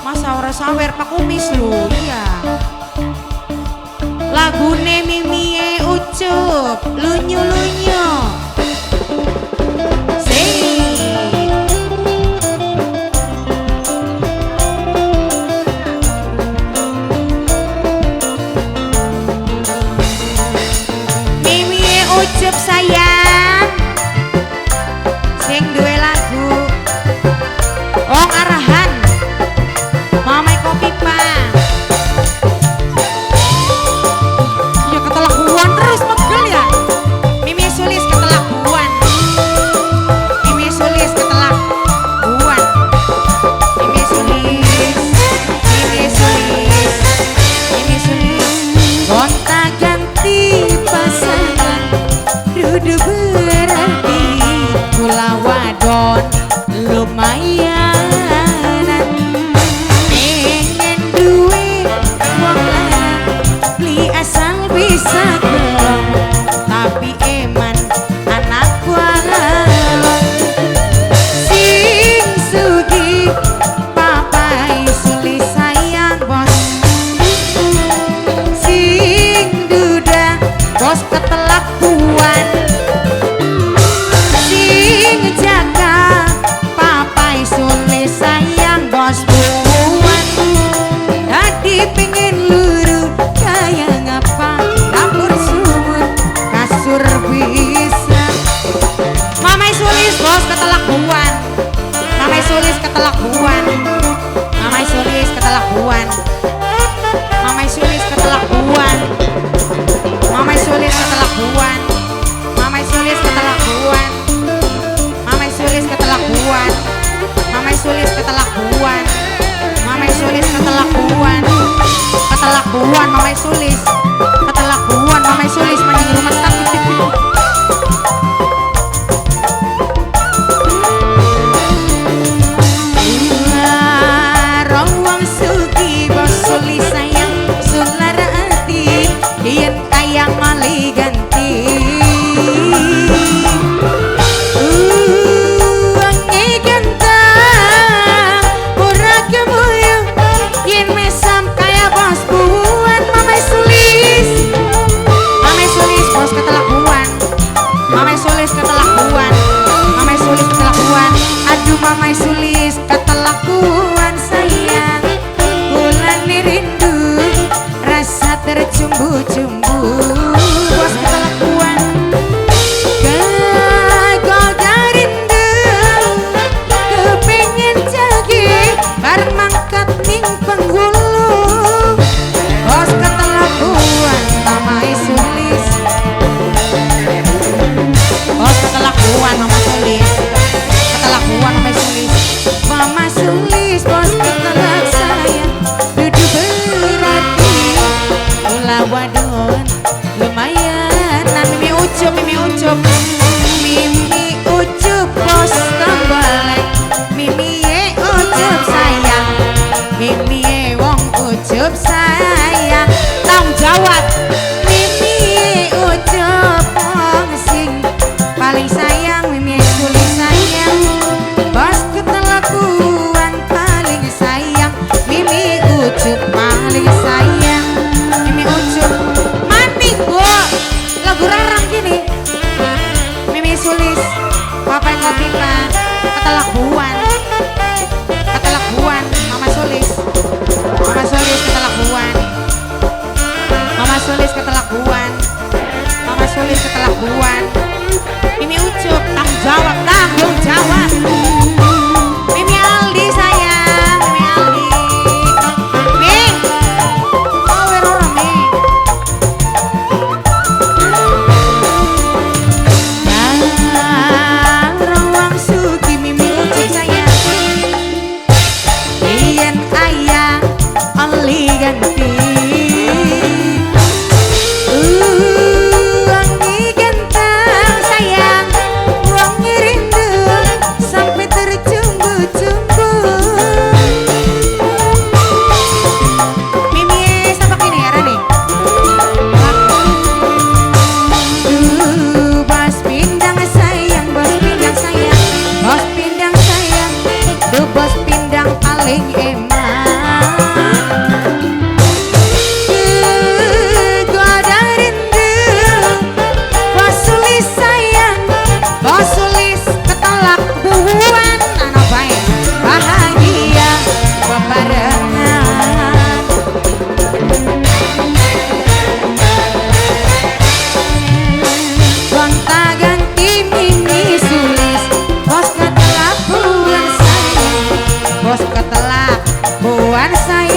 Masa ora sawer Pak Kumis lho, iya. Lagune Mimie Ucup, lunyu-lunyu. Mimie Ucup sayang, sing duwe lagu Ong Arahan, Mama Kopi Pa. Ya ketelakuan terus megel ya. Mimi Sulis ketelakuan. Mimi Sulis ketelakuan. Mimi Sulis. Mimi Sulis. Mimi Sulis. Gonta ganti pasangan dudu berarti kula wadon lumayan. Pengen duwe wong lanang beli asal bisa gelem, tapi eman anak walon sing sugih papai Sulis sayang bos, sing duda bos ketelakuan, sing jaga papai Sulis sayang bos buan. Tadi pengen luru kayak ngapa dapur sumur kasur bisa. Mamai Sulis bos ketelakuan. Mamai Sulis ketelakuan. Mamai Sulis ketelakuan. Mamai Sulis ketelakuan. Mamai Sulis ketelakuan. Mamai Sulis ketelakuan. Mamai Sulis ketelakuan. Mamai Sulis ketelakuan. Mamai Sulis ketelakuan. Ketelakuan Mamai Sulis. Ketelakuan Mamai Sulis mending rumah sakit. Rawang sugi bos Sulis sayang sulara hati yen kayang mali ganti. Wangi ganteng ora kemoyo yen mesam kaya bos buan. Mamai Sulis. Mamai Sulis bos ketelakuan. Mamai Sulis ketelakuan. Mamai Sulis ketelakuan. Aduh Mamai Sulis ketelakuan sayang. Bulan rindu rasa tercumbu-cumbu bos ketelakuan. Kagok rindu kepengen jagi bareng mangkat ning penghulu bos ketelakuan Mamai Sulis. Bos ketelakuan Mama Sulis. Ketelakuan Mama Sulis. Mama Sulis bos ketelak sayang dudu berarti ulah wadon lumayan. Nah Mimi Ucup, Mimi Ucup, Mimi Ucup bos kembali. Mimi Ucup sayang, Mimi wong Ucup sayang. Tanggung jawab Mimi Ucup wong sing paling sayang. Mimi Sulis sayang bos ketelakuan paling sayang. Mimi Ucup paling sayang. Mimi Ucup mati gua lagu rarang gini. Mimi Sulis Papai Kopi Pa ketelakuan. Ketelakuan Mama Sulis. Mama Sulis ketelakuan. Mama Sulis ketelakuan. Mama Sulis ketelakuan. Mimi Ucup tanggung jawab, tanggung jawab. Mimi Aldi sayang, Mimi Aldi. Mi, power orang Mi. Rawang sugi Mimi Ucup sayang. Yen ayah oli ganti. Wangi ganteng buan saya